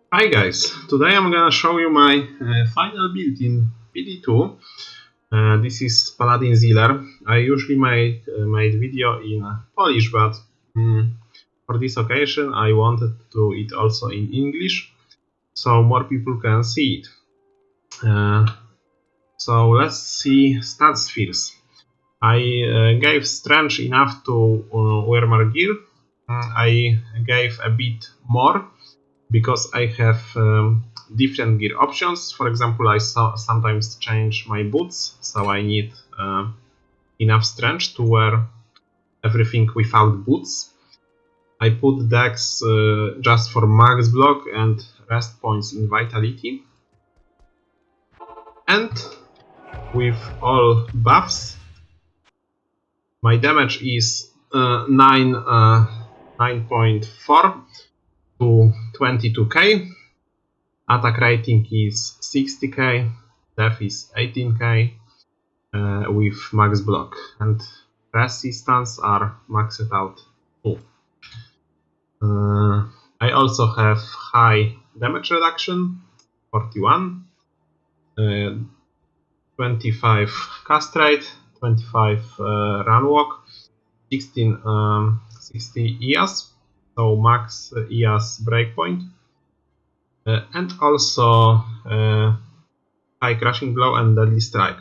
Hi guys, today I'm gonna show you my final build in PD2. This is Paladin Zealer. I usually made video in Polish, but for this occasion I wanted to do it also in English, so more people can see it. So let's see stats first. I gave strength enough to wear more gear. I gave a bit more because I have different gear options. For example, I sometimes change my boots, so I need enough strength to wear everything without boots. I put decks just for max block and rest points in vitality. And with all buffs, my damage is 9.4 to 22k. Attack rating is 60k, def is 18k with max block, and resistance are maxed out too. I also have high damage reduction, 41, 25 cast rate, 25 run walk, 16 60 EAS, so max EAS breakpoint. And also high crushing blow and deadly strike.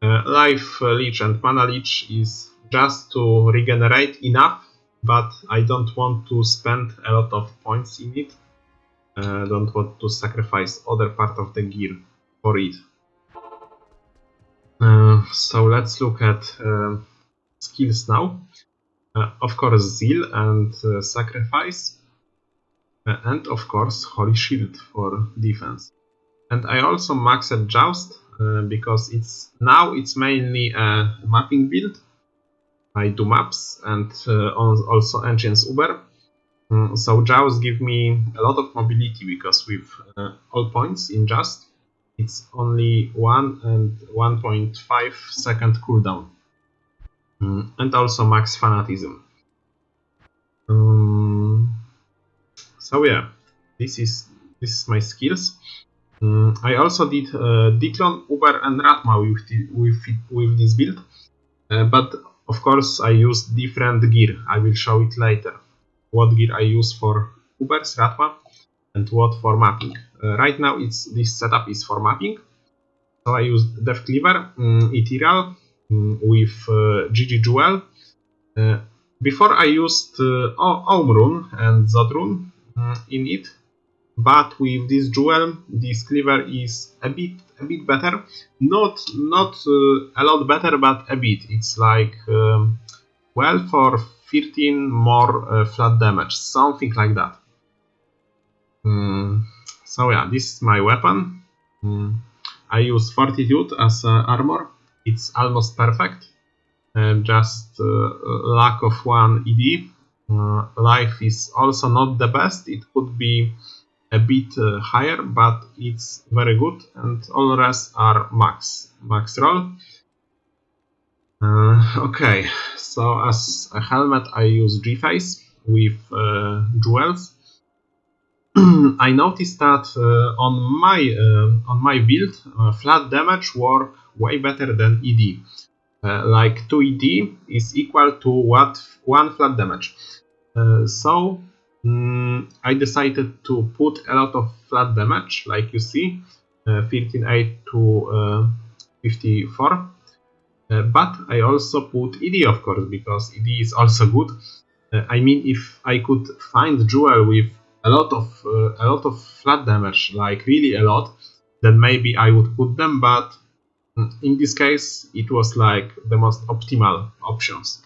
Life leech and mana leech is just to regenerate enough, but I don't want to spend a lot of points in it. Don't want to sacrifice other part of the gear for it. So let's look at skills now. Of course, Zeal and Sacrifice. And of course Holy Shield for defense. And I also maxed Joust because it's mainly a mapping build. I do maps and also Ancients Uber. So Joust give me a lot of mobility because with all points in Just, it's only 1 and 1.5 second cooldown. And also max Fanatism. So yeah, this is my skills. I also did Declone, Uber and Ratma with this build, but of course I used different gear. I will show it later. What gear I use for Ubers, Ratma, and what for mapping. Right now this setup is for mapping. So I used Death Cleaver, Ethereal with GG Jewel. Before I used Omrune and Zodrune in it, but with this jewel, this cleaver is a bit better. Not a lot better, but a bit. It's like 12 or 13 more flat damage, something like that. So yeah, this is my weapon. I use Fortitude as armor. It's almost perfect. Just lack of one ED. Life is also not the best. It could be a bit higher, but it's very good, and all the rest are max roll. Okay, so as a helmet I use G-Face with jewels. I noticed that on my build flat damage work way better than ED. Like 2 ED is equal to 1 flat damage. So I decided to put a lot of flat damage, like you see, 13.8 to 54. But I also put ED, of course, because ED is also good. I mean, if I could find jewel with a lot of flat damage, like really a lot, then maybe I would put them. But in this case, it was like the most optimal options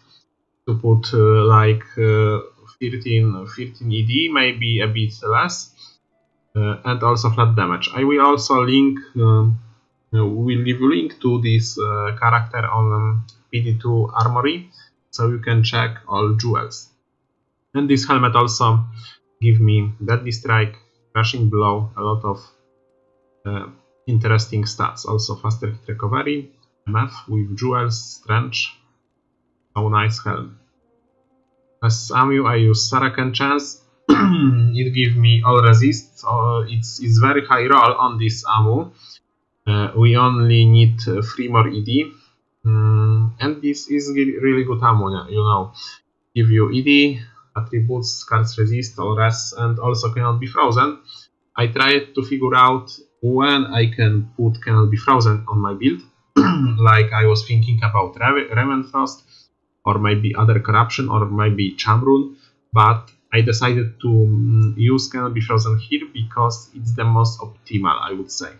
to put like 13 ED, maybe a bit less, and also flat damage. I will also link, will leave you link to this character on PD2 Armory, so you can check all jewels. And this helmet also give me Deadly Strike, Crushing Blow, a lot of interesting stats. Also faster hit recovery, MF with jewels, strength. So nice helmet. As Samu, I use Saraken Chance. it gives me all resist. It's very high roll on this ammo. We only need 3 more ED. And this is really good ammo, you know. Give you ED, attributes, cards resist, all rest, and also cannot be frozen. I tried to figure out when I can put cannot be frozen on my build. Like I was thinking about Ravenfrost, or maybe other corruption, or maybe Chamrun, but I decided to use cannot be frozen here because it's the most optimal, I would say.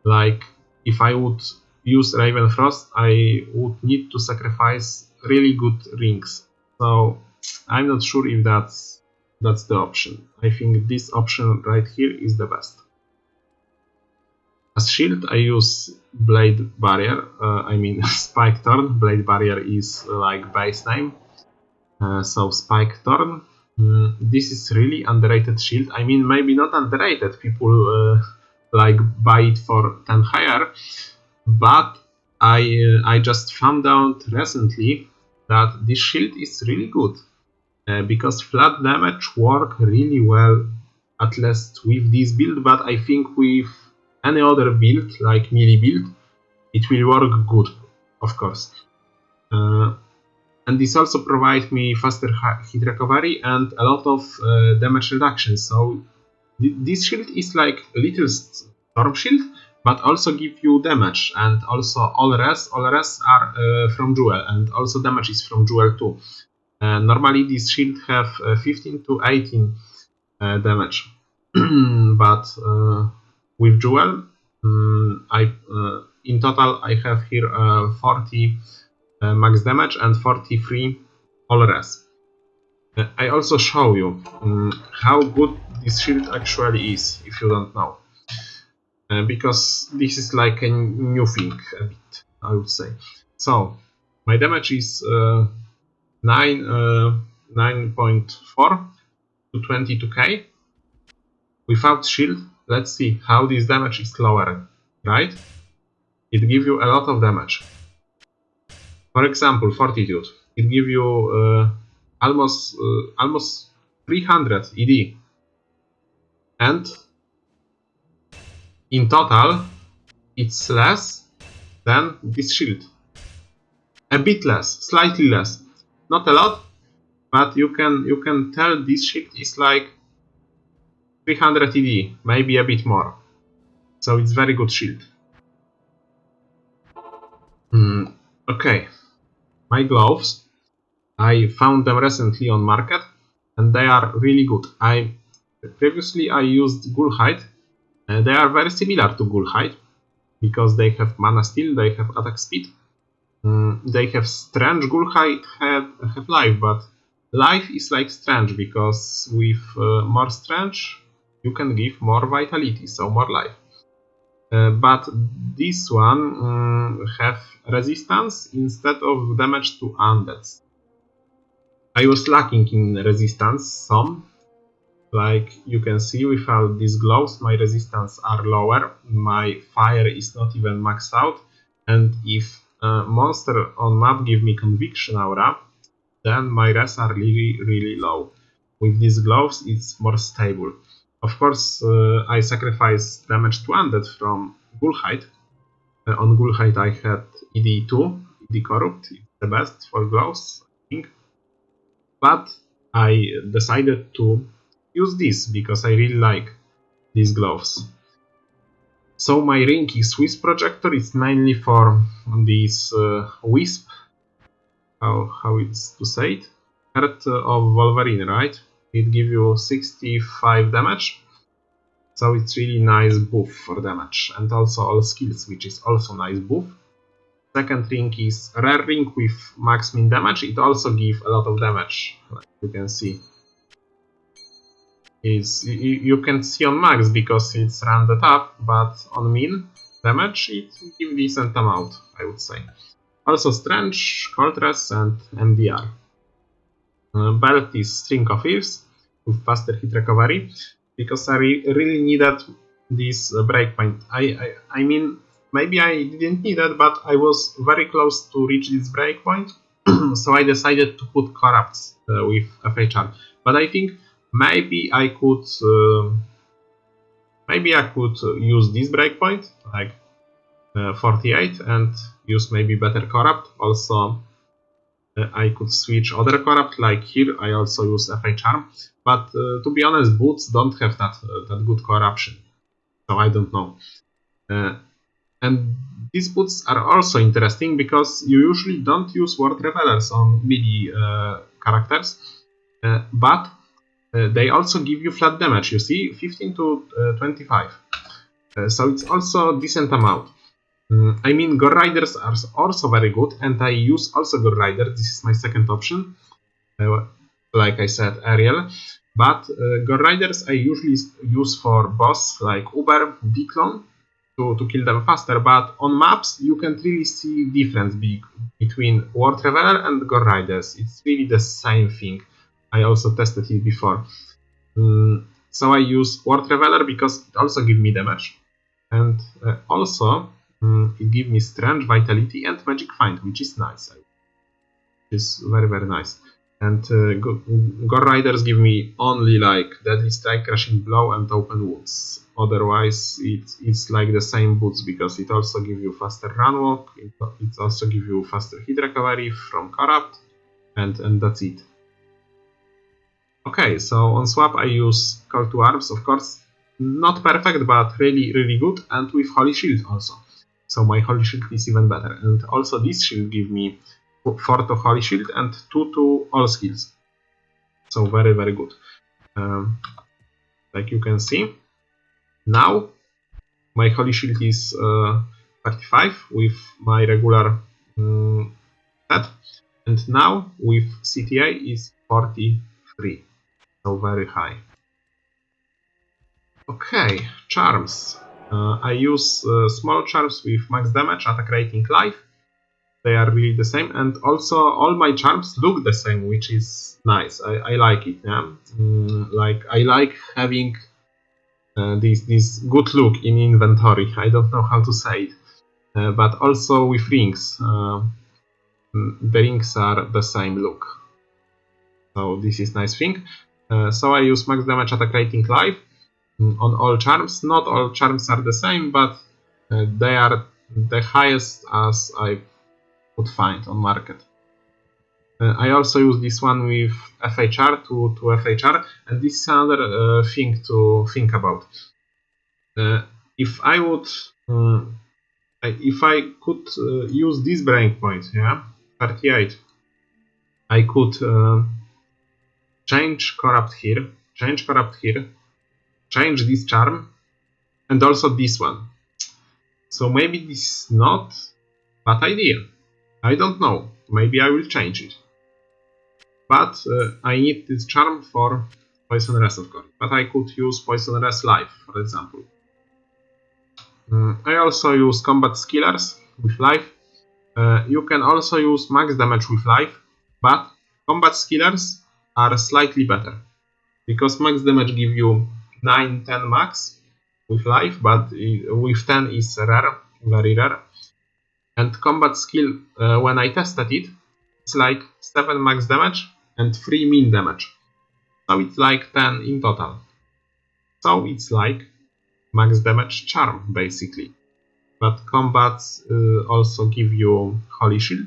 Like if I would use Ravenfrost, I would need to sacrifice really good rings. So I'm not sure if that's the option. I think this option right here is the best. As shield, I use Blade Barrier. I mean Spike Thorn. Blade Barrier is like base name. So Spike Thorn. This is really underrated shield. I mean, maybe not underrated. People like buy it for 10 higher, but I just found out recently that this shield is really good because flat damage work really well, at least with this build, but I think with any other build like melee build it will work good, of course. And this also provides me faster hit recovery and a lot of damage reduction. So this shield is like a little storm shield, but also give you damage, and also all res are from jewel, and also damage is from jewel too. Normally this shield have 15 to 18 damage, but with jewel, in total I have here 40 max damage and 43 all res. I also show you how good this shield actually is, if you don't know. Because this is like a new thing, a bit, I would say. So, my damage is 9.4 to 22k. Without shield, let's see how this damage is lower, right? It gives you a lot of damage. For example, Fortitude. It gives you almost 300 ED. And in total, it's less than this shield. A bit less, slightly less. Not a lot, but you can tell this shield is like 300 ED, maybe a bit more. So it's very good shield. Okay, my gloves. I found them recently on market, and they are really good. Previously I used Ghoulhide. They are very similar to Ghoulhide because they have mana steal, they have attack speed. They have strange. Ghoulhide have life, but life is like strange because with more strange you can give more vitality, so more life. But this one have resistance instead of damage to undeads. I was lacking in resistance some. Like you can see, without these gloves my resistance are lower, my fire is not even maxed out, and if a monster on map give me conviction aura, then my res are really low. With these gloves it's more stable. Of course I sacrifice damage to undead from Ghoulhide. On Ghoulhide I had ED2, ED Corrupt, it's the best for gloves, I think. But I decided to use this because I really like these gloves. So my ring is Wisp Projector. It's mainly for this Wisp. How it's to say it? Heart of Wolverine, right? It gives you 65 damage. So it's really nice buff for damage, and also all skills, which is also nice buff. Second ring is Rare Ring with max min damage. It also gives a lot of damage, like you can see. You can see on max because it's rounded up, but on min damage it gives decent amount, I would say. Also Strange, Coltress and MDR. Belt is String of Ears with faster hit recovery because I really needed this breakpoint. I mean, maybe I didn't need it, but I was very close to reach this breakpoint, so I decided to put Corrupts with FHR. but I think maybe I could use this breakpoint, like 48, and use maybe better corrupt. Also, I could switch other corrupt, like here I also use FA charm, but to be honest, boots don't have that good corruption, so I don't know. And these boots are also interesting because you usually don't use word revelers on melee characters, but they also give you flat damage. You see, 15 to 25. So it's also a decent amount. I mean, Gore Riders are also very good, and I use also Gore Rider. This is my second option, like I said, Ariel. But Gore Riders I usually use for boss like Uber, Declone, to kill them faster. But on maps, you can really see difference between Word Reveler and Gore Riders. It's really the same thing. I also tested it before. So I use Word Reveler because it also gives me damage. And also, it gives me Strange, Vitality, and Magic Find, which is nice. It's very, very nice. And Gore Riders give me only like Deadly Strike, Crushing Blow, and Open Wounds. Otherwise, it's like the same boots because it also gives you faster run walk. It also gives you faster hit recovery from Corrupt, and that's it. Okay, so on swap I use Call to Arms, of course, not perfect, but really, really good, and with Holy Shield also. So my Holy Shield is even better, and also this shield gives me 4 to Holy Shield and 2 to all skills. So very, very good. Like you can see, now my Holy Shield is 35 with my regular set, and now with CTA is 43. So very high. Okay, charms. I use small charms with max damage, attack rating, life. They are really the same, and also all my charms look the same, which is nice. I like it. Yeah? Like I like having this good look in inventory. I don't know how to say it, but also with rings. The rings are the same look. So this is nice thing. So I use max damage, attack rating, life on all charms. Not all charms are the same, but they are the highest as I could find on market. I also use this one with FHR to FHR, and this is another thing to think about. If I would, if I could use this breakpoint, yeah, 38, I could change corrupt here, change this charm, and also this one. So maybe this is not a bad idea. I don't know. Maybe I will change it. But I need this charm for Poison Rest, of course. But I could use Poison Rest Life, for example. I also use Combat Skillers with Life. You can also use max damage with Life, but Combat Skillers are slightly better. Because max damage give you 9-10 max with Life, but with 10 is rare, very rare. And combat skill, when I tested it, it's like 7 max damage and 3 min damage. So it's like 10 in total. So it's like max damage charm, basically. But combats also give you Holy Shield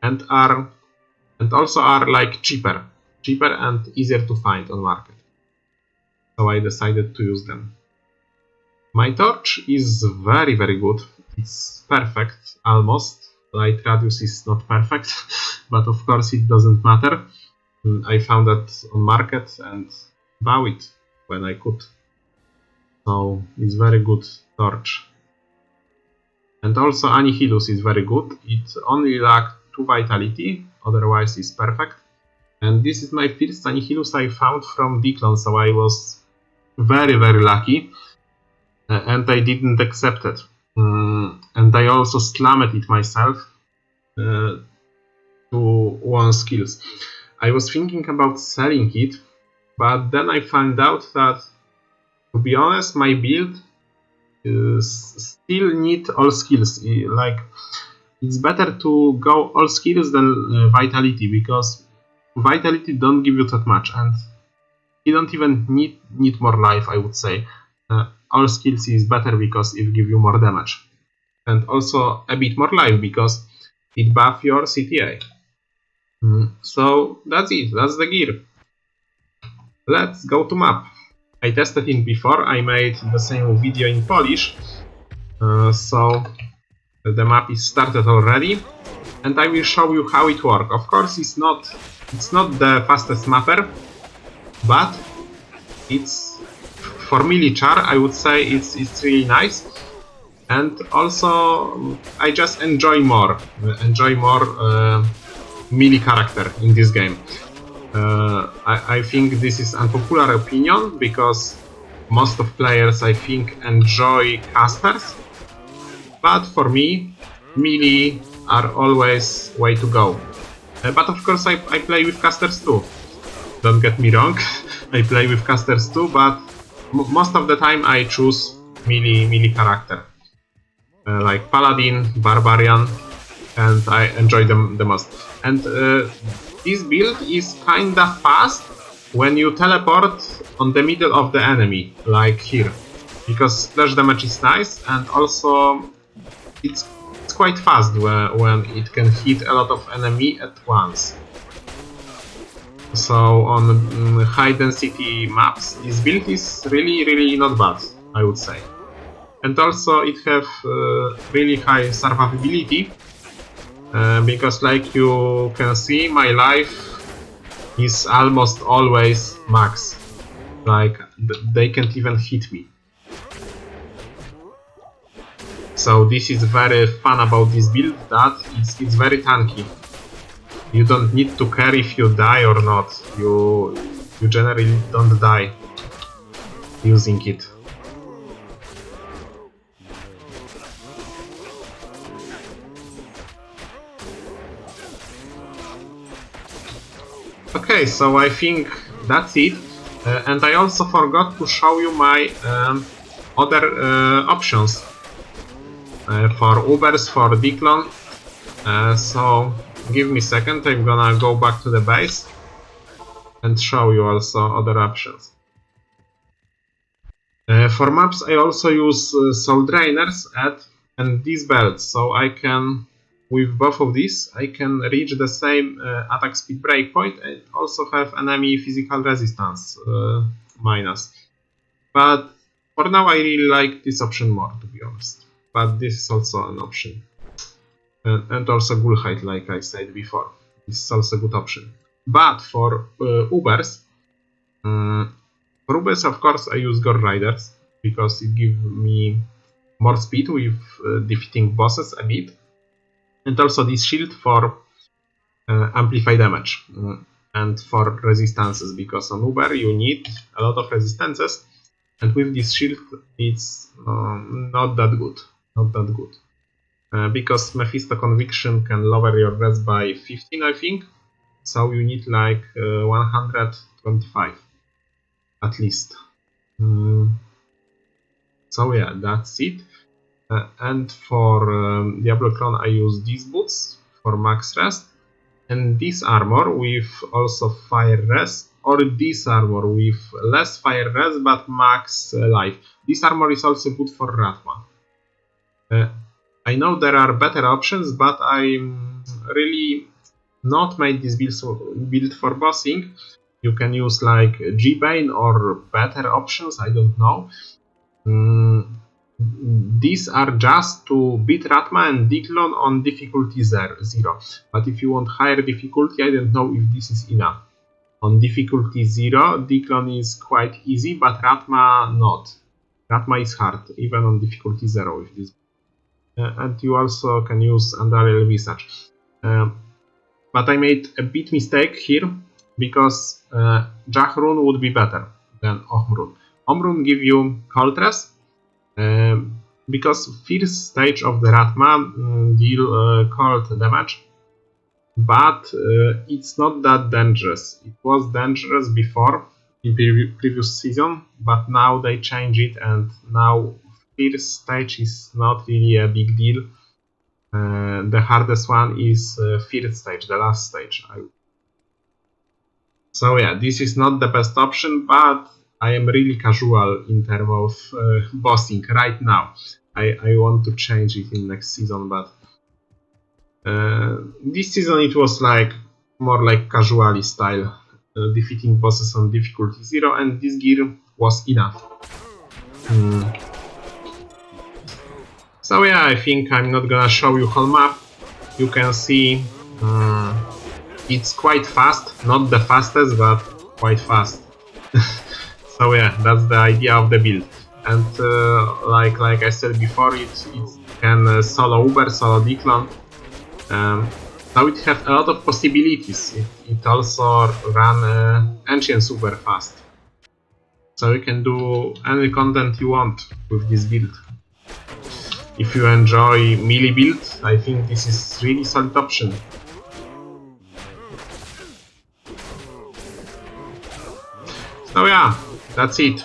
and also are like cheaper and easier to find on market. So I decided to use them. My torch is very, very good. It's perfect, almost. Light radius is not perfect, but of course it doesn't matter. I found that on market and bought it when I could. So it's very good torch. And also Annihilus is very good. It only lacks 2 vitality, otherwise it's perfect. And this is my first Annihilus I found from Declone, so I was very, very lucky. And I didn't accept it. And I also slammed it myself to 1 skills. I was thinking about selling it, but then I found out that, to be honest, my build still need all skills. Like, it's better to go all skills than vitality, because vitality don't give you that much, and he don't even need more life, I would say. All skills is better because it give you more damage. And also a bit more life because it buff your CTA. So that's it, that's the gear. Let's go to map. I tested it before, I made the same video in Polish. So the map is started already. And I will show you how it works. Of course, it's not the fastest mapper, but it's for melee char. I would say it's really nice, and also I just enjoy more melee character in this game. I think this is unpopular opinion because most of players I think enjoy casters, but for me, melee are always way to go. But of course I play with casters too. Don't get me wrong, I play with casters too, but most of the time I choose melee character. Like Paladin, Barbarian, and I enjoy them the most. And this build is kinda fast when you teleport on the middle of the enemy, like here. Because splash damage is nice, and also it's quite fast when it can hit a lot of enemy at once. So on high density maps, this build is really not bad, I would say. And also it have really high survivability, because like you can see, my life is almost always max. Like they can't even hit me. So this is very fun about this build, that it's very tanky. You don't need to care if you die or not. You generally don't die using it. Okay, so I think that's it. And I also forgot to show you my other options. For Ubers, for Declone. So give me a second, I'm gonna go back to the base and show you also other options. For maps I also use Soul Drainers and these belts, so I can, with both of these, I can reach the same attack speed breakpoint and also have enemy physical resistance minus. But for now I really like this option more, to be honest. But this is also an option. And also ghoul height, like I said before. This is also a good option. But for Ubers, of course I use Gore Riders, because it gives me more speed with defeating bosses a bit. And also this shield for amplify damage. And for resistances, because on Uber you need a lot of resistances. And with this shield it's not that good. Because Mephisto Conviction can lower your res by 15, I think. So you need like 125 at least. So yeah, that's it. And for Diablo clone I use these boots for max rest. And this armor with also fire res, or this armor with less fire res but max life. This armor is also good for Ratma. I know there are better options, but I'm really not made this build for bossing. You can use like G-Bane or better options, I don't know. These are just to beat Ratma and Declone on difficulty 0. But if you want higher difficulty, I don't know if this is enough. On difficulty 0, Declone is quite easy, but Ratma not. Ratma is hard, even on difficulty 0 with this. And you also can use Andariel Visage. But I made a bit mistake here, because Jahrun would be better than Omrun. Omrun give you cold rest, because first stage of the Ratma deal cold damage, but it's not that dangerous. It was dangerous before, in previous season, but now they change it, and now first stage is not really a big deal. The hardest one is first stage, the last stage. So yeah, this is not the best option, but I am really casual in terms of bossing right now. I want to change it in next season, but this season it was like more like casually style, defeating bosses on difficulty 0, and this gear was enough. So yeah, I think I'm not gonna show you whole map. You can see it's quite fast, not the fastest, but quite fast. So yeah, that's the idea of the build. And like I said before, it can solo Uber, solo Declone. So it has a lot of possibilities. It also run Ancient super fast. So you can do any content you want with this build. If you enjoy melee build, I think this is really solid option. So yeah, that's it.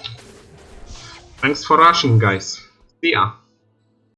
Thanks for watching, guys. See ya.